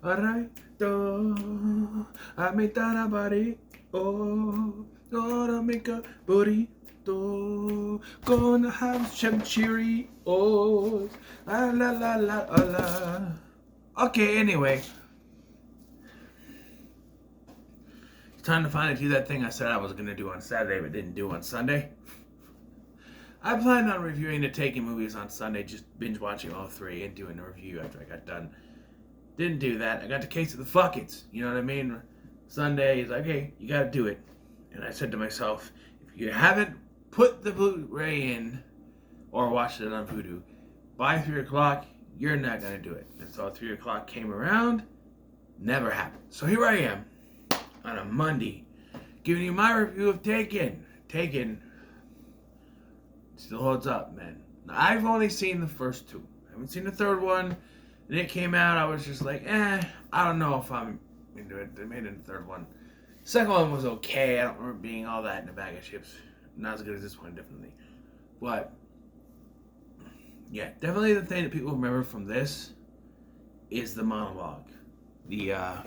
Alright, I made that body. Oh, gonna make a burrito. Gonna have some Cheerios. La la la la la. Okay, anyway. It's time to finally do that thing I said I was going to do on Saturday but didn't do on Sunday. I planned on reviewing the Taken movies on Sunday, just binge watching all three and doing a review after I got done. Didn't do that. I got the case of the fuckets. You know what I mean? Sunday is like, hey, you gotta do it. And I said to myself, if you haven't put the Blu-ray in or watched it on Vudu by 3 o'clock, you're not gonna do it. And so 3 o'clock came around, never happened. So here I am on a Monday, giving you my review of Taken. Taken still holds up, man. Now, I've only seen the first two. I haven't seen the third one. And it came out, I was just like, I don't know if I'm into it. They made it the third one. Second one was okay. I don't remember being all that in a bag of chips. Not as good as this one, definitely. But, yeah, definitely the thing that people remember from this is the monologue. I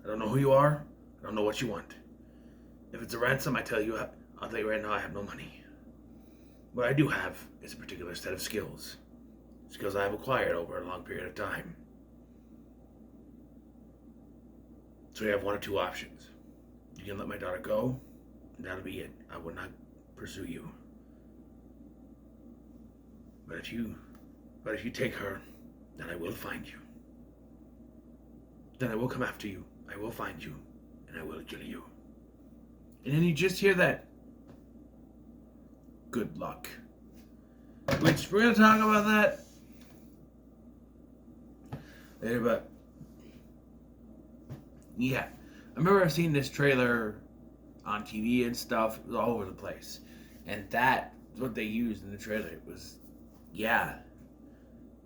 don't know who you are. I don't know what you want. If it's a ransom, I'll tell you right now I have no money. What I do have is a particular set of skills. Skills I have acquired over a long period of time. So you have one or two options. You can let my daughter go, and that'll be it. I will not pursue you. But if you take her, then I will find you. Then I will come after you. I will find you, and I will kill you. And then you just hear that good luck. Which, we're going to talk about that later, but yeah. I remember seeing this trailer on TV and stuff. It was all over the place. And that's what they used in the trailer. It was, yeah.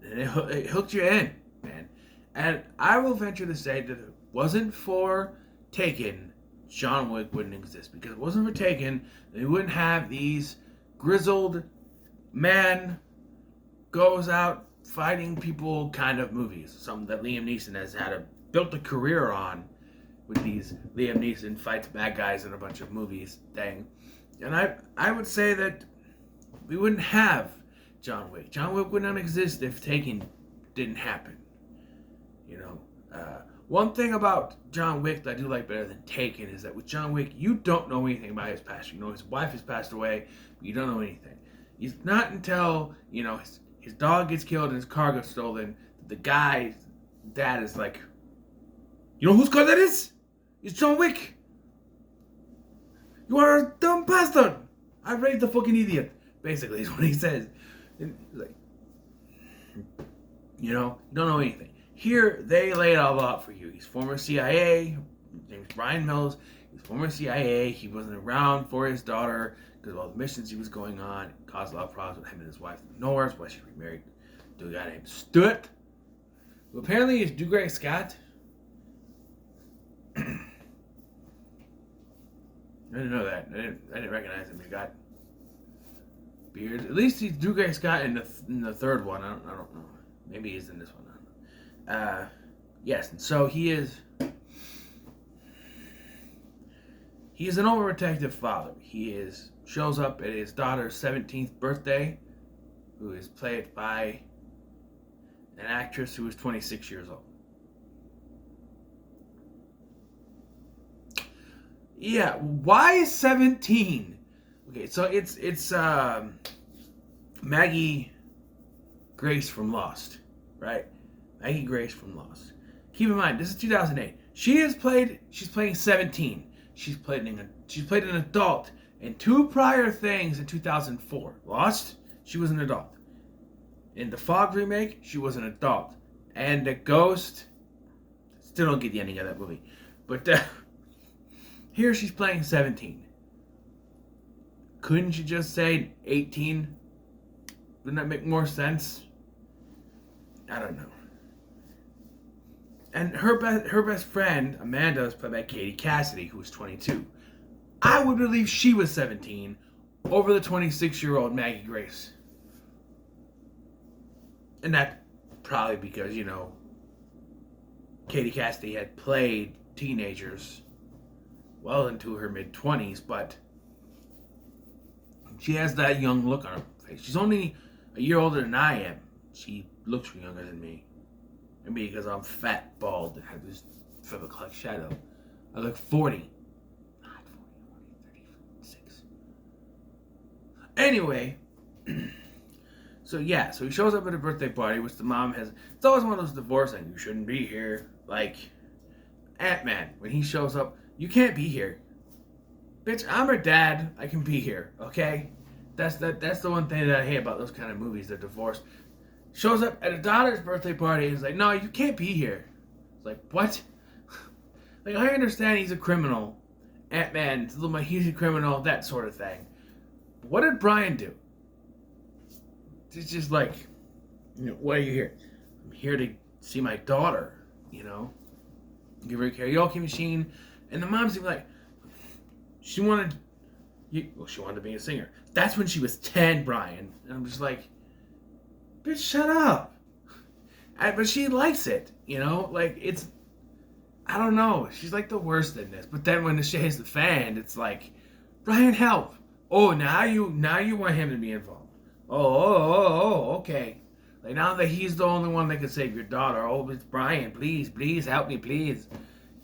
And it hooked you in, man. And I will venture to say that if it wasn't for Taken, John Wick wouldn't exist. Because if it wasn't for Taken, they wouldn't have these grizzled man goes out fighting people kind of movies. Something that Liam Neeson has built a career on with these Liam Neeson fights bad guys in a bunch of movies thing. And I would say that we wouldn't have John Wick. John Wick would not exist if Taken didn't happen. You know, one thing about John Wick that I do like better than Taken is that with John Wick, you don't know anything about his past. You know his wife has passed away, but you don't know anything. It's not until, you know, his dog gets killed and his car gets stolen that the guy's dad is like, you know whose car that is? It's John Wick. You are a dumb bastard. I raised the fucking idiot. Basically, is what he says. And like, you know, you don't know anything. Here, they lay it all out for you. He's former CIA. His name's Brian Mills. He's former CIA. He wasn't around for his daughter because of all the missions he was going on. It caused a lot of problems with him and his wife. Nowhere. That's why she remarried to a guy named Stuart, who apparently is Dougray Scott. I didn't know that. I didn't recognize him. He got beard. At least he's Dougray Scott in the third one. I don't know. Maybe he's in this one. Yes, and so he is an overprotective father. He shows up at his daughter's 17th birthday, who is played by an actress who is 26 years old. Yeah, why 17? Okay, so it's Maggie Grace from Lost, right? Maggie Grace from Lost. Keep in mind, this is 2008. She's playing 17. She's played an adult in two prior things in 2004. Lost, she was an adult. In the Fog remake, she was an adult. And The Ghost, still don't get the ending of that movie. But here she's playing 17. Couldn't you just say 18? Wouldn't that make more sense? I don't know. And her best friend, Amanda, is played by Katie Cassidy, who was 22. I would believe she was 17 over the 26-year-old Maggie Grace. And that probably because, Katie Cassidy had played teenagers well into her mid-20s, but she has that young look on her face. She's only a year older than I am. She looks younger than me. Maybe because I'm fat, bald, and have this 5 o'clock shadow. I look 40. Not 40, 36. Anyway, so he shows up at a birthday party, which the mom has. It's always one of those divorce things. You shouldn't be here. Like, Ant-Man, when he shows up, you can't be here. Bitch, I'm her dad. I can be here, okay? That's the one thing that I hate about those kind of movies. They're divorced. Shows up at a daughter's birthday party and is like, no, you can't be here. It's like, what? Like, I understand he's a criminal. Ant-Man, he's a criminal, that sort of thing. But what did Brian do? It's just like, what are you here? I'm here to see my daughter, Give her a karaoke machine. And the mom seemed like, she wanted to be a singer. That's when she was 10, Brian. And I'm just like, bitch, shut up. But she likes it, it's, I don't know. She's like the worst in this. But then when the shit hits the fan, it's like, Brian, help. Oh, now you want him to be involved. Oh, okay. Like, now that he's the only one that can save your daughter. Oh, it's Brian, please help me, please.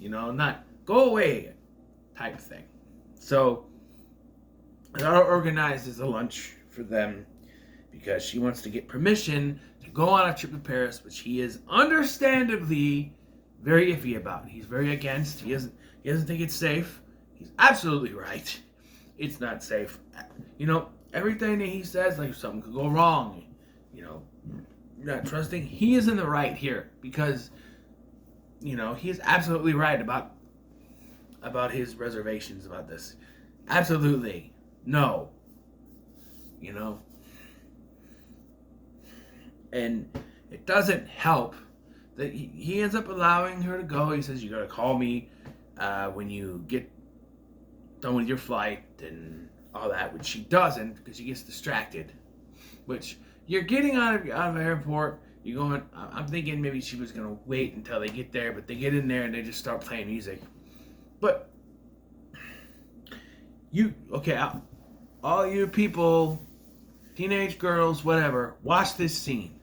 Not go away type thing. So, the daughter organizes a lunch for them because she wants to get permission to go on a trip to Paris, which he is understandably very iffy about. He's very against. He doesn't think it's safe. He's absolutely right. It's not safe. Everything that he says, like something could go wrong. Not trusting. He is in the right here because, he is absolutely right about his reservations about this. Absolutely. No. And it doesn't help that he ends up allowing her to go. He says, you gotta call me when you get done with your flight and all that, which she doesn't because she gets distracted. Which, you're getting out of the airport, you're going, I'm thinking maybe she was gonna wait until they get there, but they get in there and they just start playing music. But, all you people, teenage girls, whatever, watch this scene.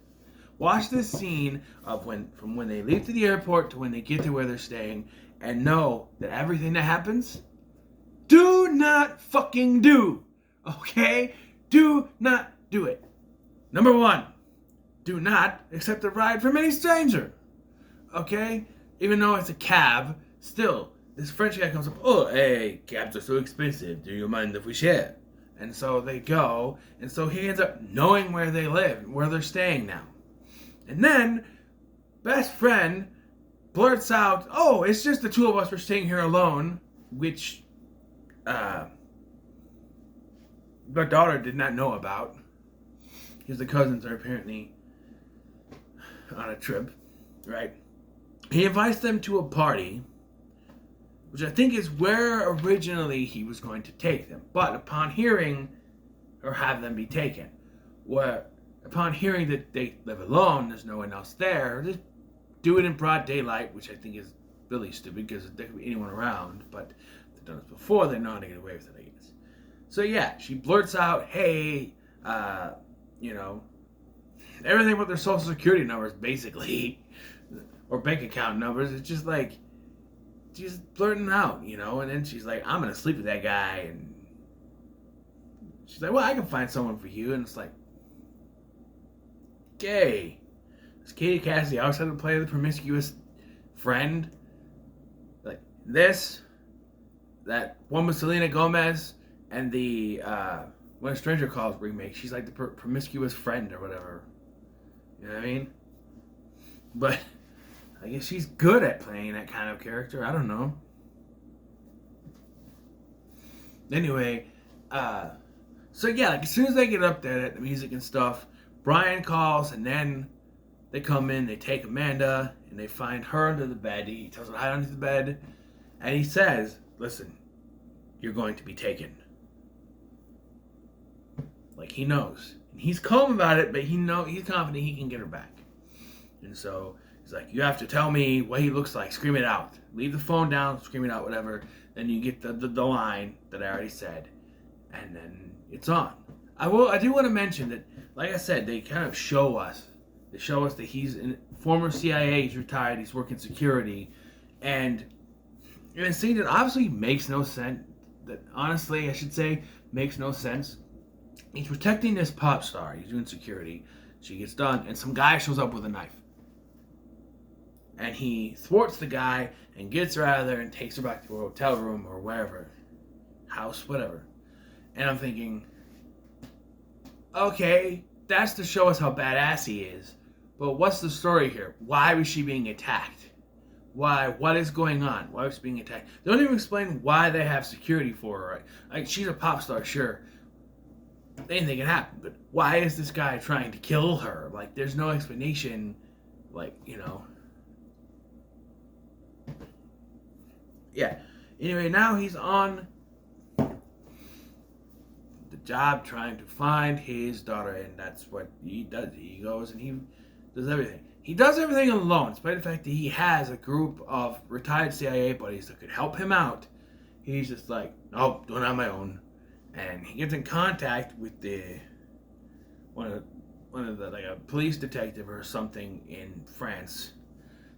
Watch this scene of from when they leave to the airport to when they get to where they're staying, and know that everything that happens, do not fucking do. Okay? Do not do it. Number 1, do not accept a ride from any stranger. Okay? Even though it's a cab, still, this French guy comes up, oh, hey, cabs are so expensive. Do you mind if we share? And so they go, and so he ends up knowing where they live, where they're staying now. And then, best friend blurts out, oh, it's just the two of us, we're staying here alone, which, the daughter did not know about. Because the cousins are apparently on a trip, right? He invites them to a party, which I think is where originally he was going to take them. But upon hearing, or have them be taken, upon hearing that they live alone, there's no one else there, just do it in broad daylight, which I think is really stupid because there could be anyone around, but they've done this before, they know how to get away with it, I guess. So yeah, she blurts out, hey, everything with their social security numbers, basically, or bank account numbers. It's just like, she's blurting out, and then she's like, I'm going to sleep with that guy, and she's like, well, I can find someone for you, and it's like, okay, is Katie Cassidy always had to play the promiscuous friend? Like, that one with Selena Gomez, and the, When a Stranger Calls remake, she's like the promiscuous friend or whatever. You know what I mean? But I guess she's good at playing that kind of character. I don't know. Anyway, so yeah, like as soon as they get up there at the music and stuff, Brian calls, and then they come in, they take Amanda, and they find her under the bed. He tells her to hide under the bed, and he says, listen, you're going to be taken. Like, he knows. He's calm about it, but he's confident he can get her back. And so he's like, you have to tell me what he looks like. Scream it out. Leave the phone down. Scream it out, whatever. Then you get the line that I already said. And then it's on. I do want to mention that, like I said, they kind of show us. They show us that he's a former CIA. He's retired. He's working security. And in a scene that obviously makes no sense. That honestly, I should say, makes no sense. He's protecting this pop star. He's doing security. She gets done, and some guy shows up with a knife. And he thwarts the guy and gets her out of there and takes her back to a hotel room or wherever. House, whatever. And I'm thinking, okay, that's to show us how badass he is. But what's the story here? Why was she being attacked? Why? What is going on? Why was she being attacked? They don't even explain why they have security for her. Right? Like, she's a pop star, sure. Anything can happen, but why is this guy trying to kill her? Like, there's no explanation. Like, Yeah. Anyway, now he's on the job trying to find his daughter, and that's what he does. He goes and he does everything. He does everything alone, despite the fact that he has a group of retired CIA buddies that could help him out. He's just like, no, doing it on my own. And he gets in contact with one of the like a police detective or something in France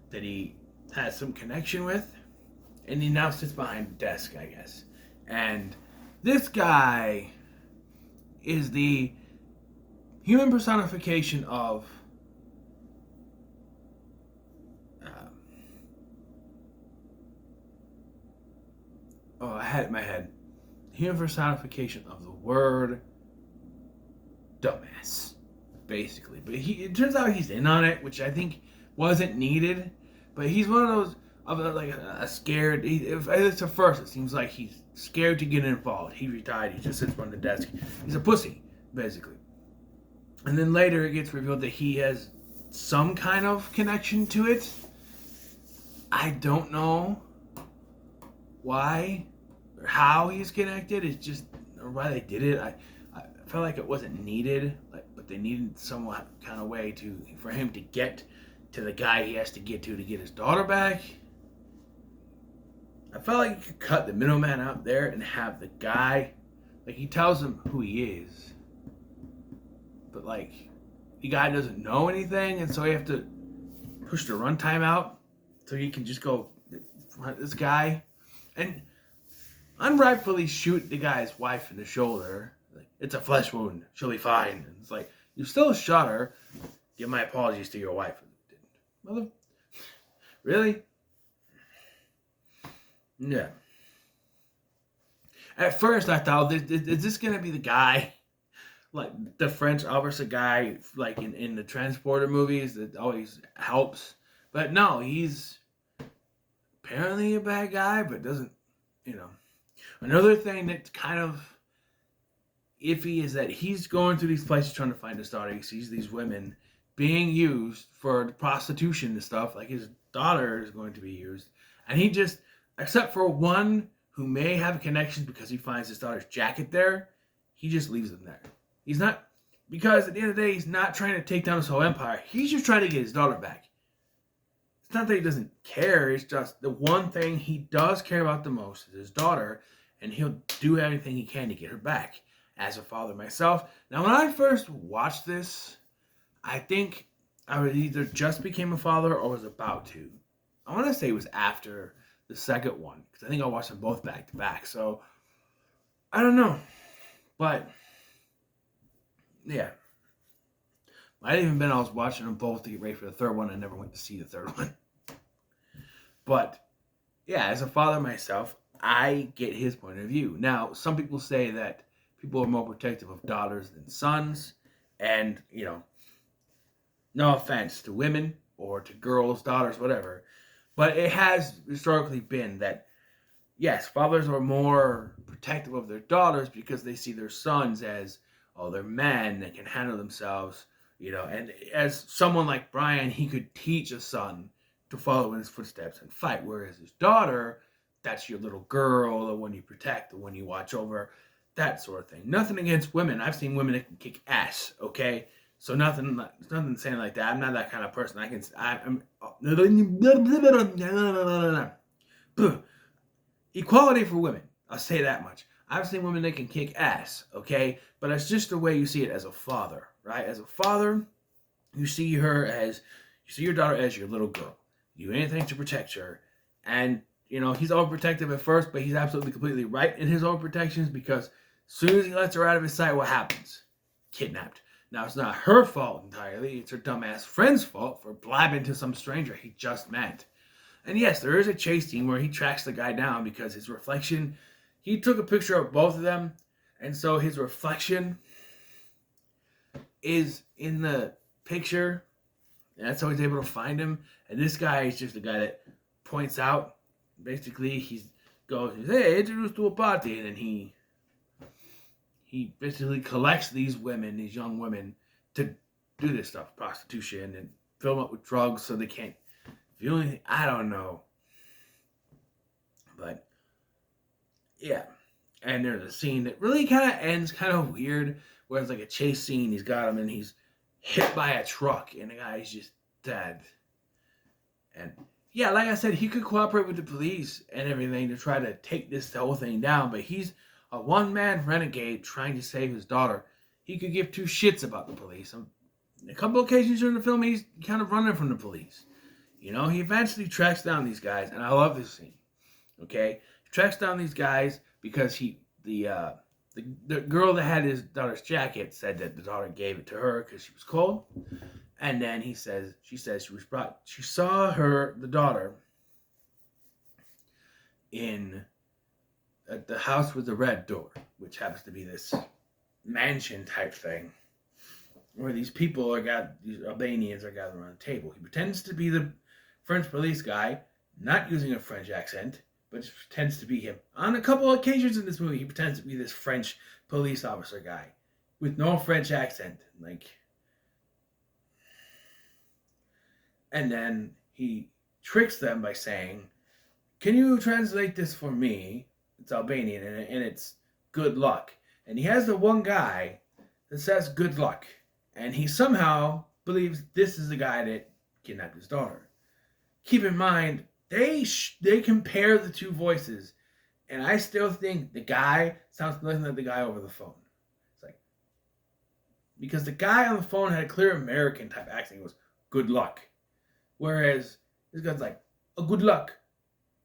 that he has some connection with, and he now sits behind a desk, I guess. And this guy is the human personification of I had it in my head. Human personification of the word dumbass, basically. But it turns out he's in on it, which I think wasn't needed. But he's one of those like a scared. It's at first, it seems like he's scared to get involved. He retired. He just sits behind the desk. He's a pussy, basically. And then later it gets revealed that he has some kind of connection to it. I don't know why or how he's connected. It's just, or why they did it. I felt like it wasn't needed, but they needed some kind of way for him to get to the guy he has to get get his daughter back. I felt like you could cut the middleman out there and have the guy, like, he tells him who he is, but like the guy doesn't know anything, and so you have to push the runtime out so he can just go hunt this guy and unrightfully shoot the guy's wife in the shoulder. Like, it's a flesh wound. She'll be fine. And it's like, you still shot her. Give my apologies to your wife. Mother, really? Yeah. At first, I thought, is this gonna be the guy, like the French officer guy, like in the Transporter movies that always helps? But no, he's apparently a bad guy, but doesn't, Another thing that's kind of iffy is that he's going through these places trying to find his daughter. He sees these women being used for prostitution and stuff. Like, his daughter is going to be used. And he just, except for one who may have a connection because he finds his daughter's jacket there, he just leaves them there. He's not, because at the end of the day, he's not trying to take down his whole empire. He's just trying to get his daughter back. It's not that he doesn't care. It's just the one thing he does care about the most is his daughter, and he'll do everything he can to get her back. As a father myself. Now, when I first watched this, I think I was either just became a father or was about to. I want to say it was after the second one, because I think I watched them both back to back. So, I don't know. But, yeah. Might have even been I was watching them both to get ready for the third one. I never went to see the third one. But, yeah, as a father myself, I get his point of view. Now, some people say that people are more protective of daughters than sons. And, no offense to women or to girls, daughters, whatever. But it has historically been that, yes, fathers are more protective of their daughters because they see their sons as, they're men that can handle themselves. And as someone like Brian, he could teach a son to follow in his footsteps and fight. Whereas his daughter, that's your little girl, the one you protect, the one you watch over. that sort of thing. Nothing against women. I've seen women that can kick ass. Okay, so nothing saying like that. I'm not that kind of person. I'm equality for women. I'll say that much. I've seen women that can kick ass. Okay, but it's just the way you see it as a father, right? As a father, you see your daughter as your little girl. You do anything to protect her, and he's overprotective at first, but he's absolutely completely right in his overprotections, because as soon as he lets her out of his sight, what happens? Kidnapped. Now, it's not her fault entirely. It's her dumbass friend's fault for blabbing to some stranger he just met. And yes, there is a chase scene where he tracks the guy down because his reflection, he took a picture of both of them, and so his reflection is in the picture, and that's how he's able to find him. And this guy is just the guy that points out. Basically, he goes, "Hey, introduced to a party," and then he basically collects these women, these young women, to do this stuff, prostitution, and fill them up with drugs so they can't. The only thing, I don't know, but yeah. And there's a scene that really kind of ends kind of weird, where it's like a chase scene. He's got him, and he's hit by a truck, and the guy's just dead. And yeah, like I said, he could cooperate with the police and everything to try to take this whole thing down, but he's a one-man renegade trying to save his daughter. He could give two shits about the police. A couple occasions during the film, he's kind of running from the police. He eventually tracks down these guys, and I love this scene. Okay, he tracks down these guys because the girl that had his daughter's jacket said that the daughter gave it to her because she was cold. And then she says she saw the daughter at the house with the red door, which happens to be this mansion type thing, where these Albanians are gathered around a table. He pretends to be the French police guy, not using a French accent, but just pretends to be him. On a couple of occasions in this movie, he pretends to be this French police officer guy with no French accent, and then he tricks them by saying, "Can you translate this for me?" It's Albanian, and it's "good luck." And he has the one guy that says "good luck," and he somehow believes this is the guy that kidnapped his daughter. Keep in mind, they compare the two voices, and I still think the guy sounds nothing like the guy over the phone. It's because the guy on the phone had a clear American type accent. It was "good luck." Whereas this guy's like, "Oh, good luck."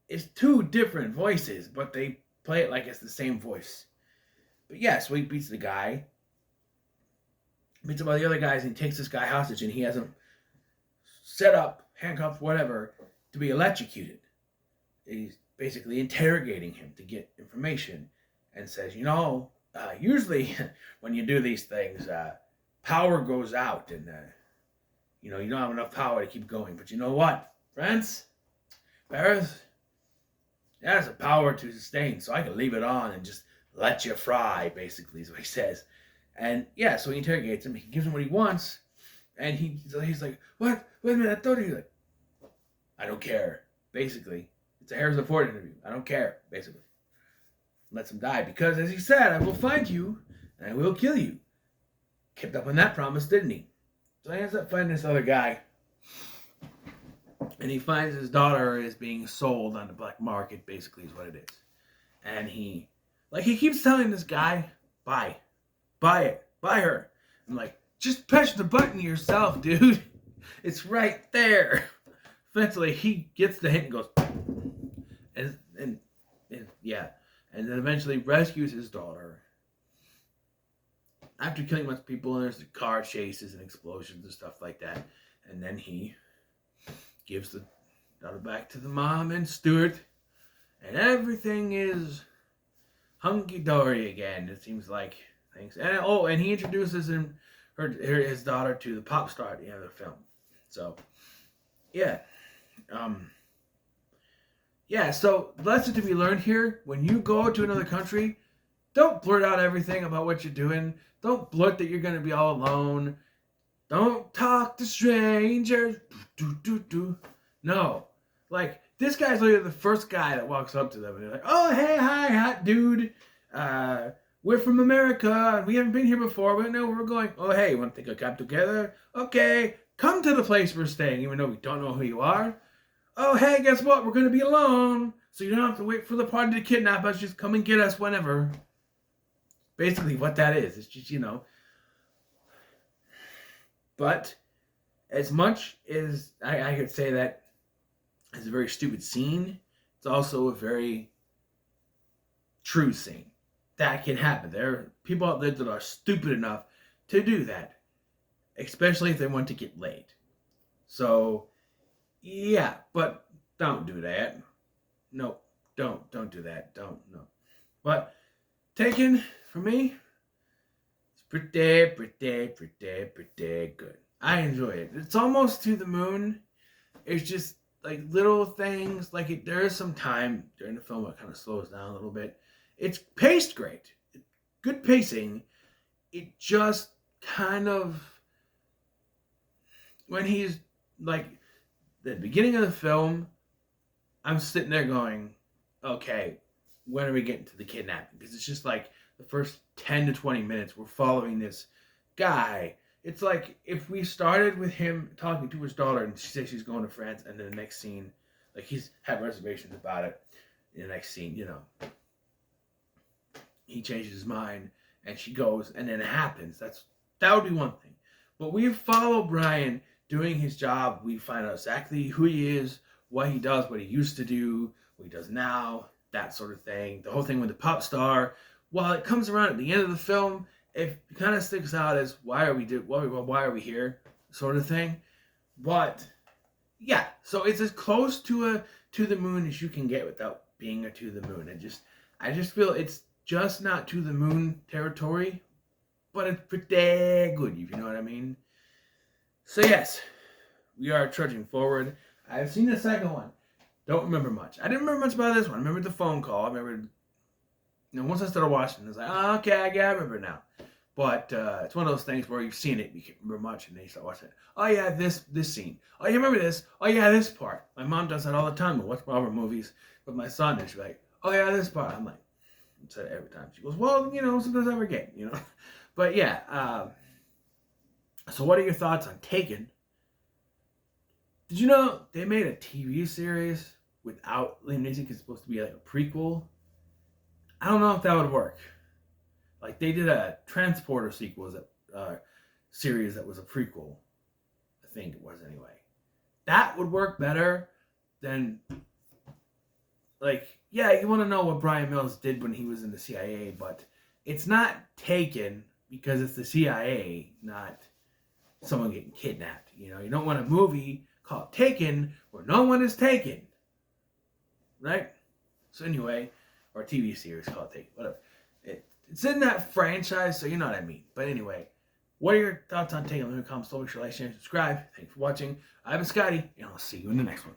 It's two different voices, but they play it like it's the same voice. But yeah, so he beats the guy, beats up all the other guys, and he takes this guy hostage, and he has him set up, handcuffed, whatever, to be electrocuted. He's basically interrogating him to get information, and says, usually when you do these things, power goes out, and you don't have enough power to keep going. But you know what, France, Paris, that's a power to sustain, so I can leave it on and just let you fry, basically, is what he says. And yeah, so he interrogates him, he gives him what he wants, and he's like, "What? Wait a minute, I thought you I don't care," basically. It's a Harrison Ford interview. I don't care, basically. Lets him die, because as he said, "I will find you, and I will kill you." Kept up on that promise, didn't he? So he ends up finding this other guy, and he finds his daughter is being sold on the black market, basically, is what it is. And he keeps telling this guy, buy it, buy her. I'm like, just push the button yourself, dude. It's right there. Eventually, he gets the hint and goes, and yeah, and then eventually rescues his daughter. After killing a bunch of people, and there's the car chases and explosions and stuff like that, and then he gives the daughter back to the mom and Stuart, and everything is hunky-dory again, it seems like. Things. And he introduces his daughter to the pop star at the end of the film. So, yeah. So the lesson to be learned here, when you go to another country, don't blurt out everything about what you're doing. Don't blurt that you're going to be all alone. Don't talk to strangers. No. This guy's literally the first guy that walks up to them and they're like, "Oh, hey, hi, hot dude. we're from America, and we haven't been here before. We don't know where we're going. Oh, hey, you want to take a cab together? Okay, come to the place we're staying, even though we don't know who you are. Oh, hey, guess what? We're going to be alone. So you don't have to wait for the party to kidnap us. Just come and get us whenever. Basically what that is. It's just, But as much as I could say that it's a very stupid scene, it's also a very true scene. That can happen. There are people out there that are stupid enough to do that. Especially if they want to get laid. So, yeah, but don't do that. No, don't do that. Don't, no. But Taken, for me, it's pretty good. I enjoy it. It's almost to the moon. It's just like little things. Like there is some time during the film where it kind of slows down a little bit. It's paced great. Good pacing. It just kind of, when he's like, the beginning of the film, I'm sitting there going, okay, when are we getting to the kidnapping? Because it's just like the first 10 to 20 minutes, we're following this guy. It's like if we started with him talking to his daughter and she says she's going to France, and then the next scene, like he's had reservations about it. In the next scene, he changes his mind and she goes, and then it happens. That would be one thing. But we follow Brian doing his job. We find out exactly who he is, what he does, what he used to do, what he does now, that sort of thing. The whole thing with the pop star. While it comes around at the end of the film, it kind of sticks out as why are we here, sort of thing. But yeah, so it's as close to the moon as you can get without being a to the moon. I just feel it's just not to the moon territory, but it's pretty good, if you know what I mean. So yes, we are trudging forward. I've seen the second one. Don't remember much. I didn't remember much about this one. I remember the phone call. I remember, once I started watching, it's like, oh, okay, I remember now. But it's one of those things where you've seen it, you can't remember much, and then you start watching it. Oh yeah, this scene. Oh, you remember this? Oh yeah, this part. My mom does that all the time. I watch horror movies with my son, and she's like, oh yeah, this part. I'm like, I said it every time. She goes, well, sometimes I forget, But yeah. So what are your thoughts on Taken? Did you know they made a TV series without Liam Neeson because it's supposed to be like a prequel? I don't know if that would work. Like they did a Transporter series that was a prequel. I think it was anyway. That would work better than, like, yeah, you want to know what Brian Mills did when he was in the CIA, but it's not Taken because it's the CIA, not someone getting kidnapped. You don't want a movie called Taken where no one is taken. Right? So anyway, or a TV series called Taken, whatever. It's in that franchise, so you know what I mean. But anyway, what are your thoughts on Taken? Leave a comment below, make sure to like, share, and subscribe. Thanks for watching. I've been Scotty, and I'll see you in the next one.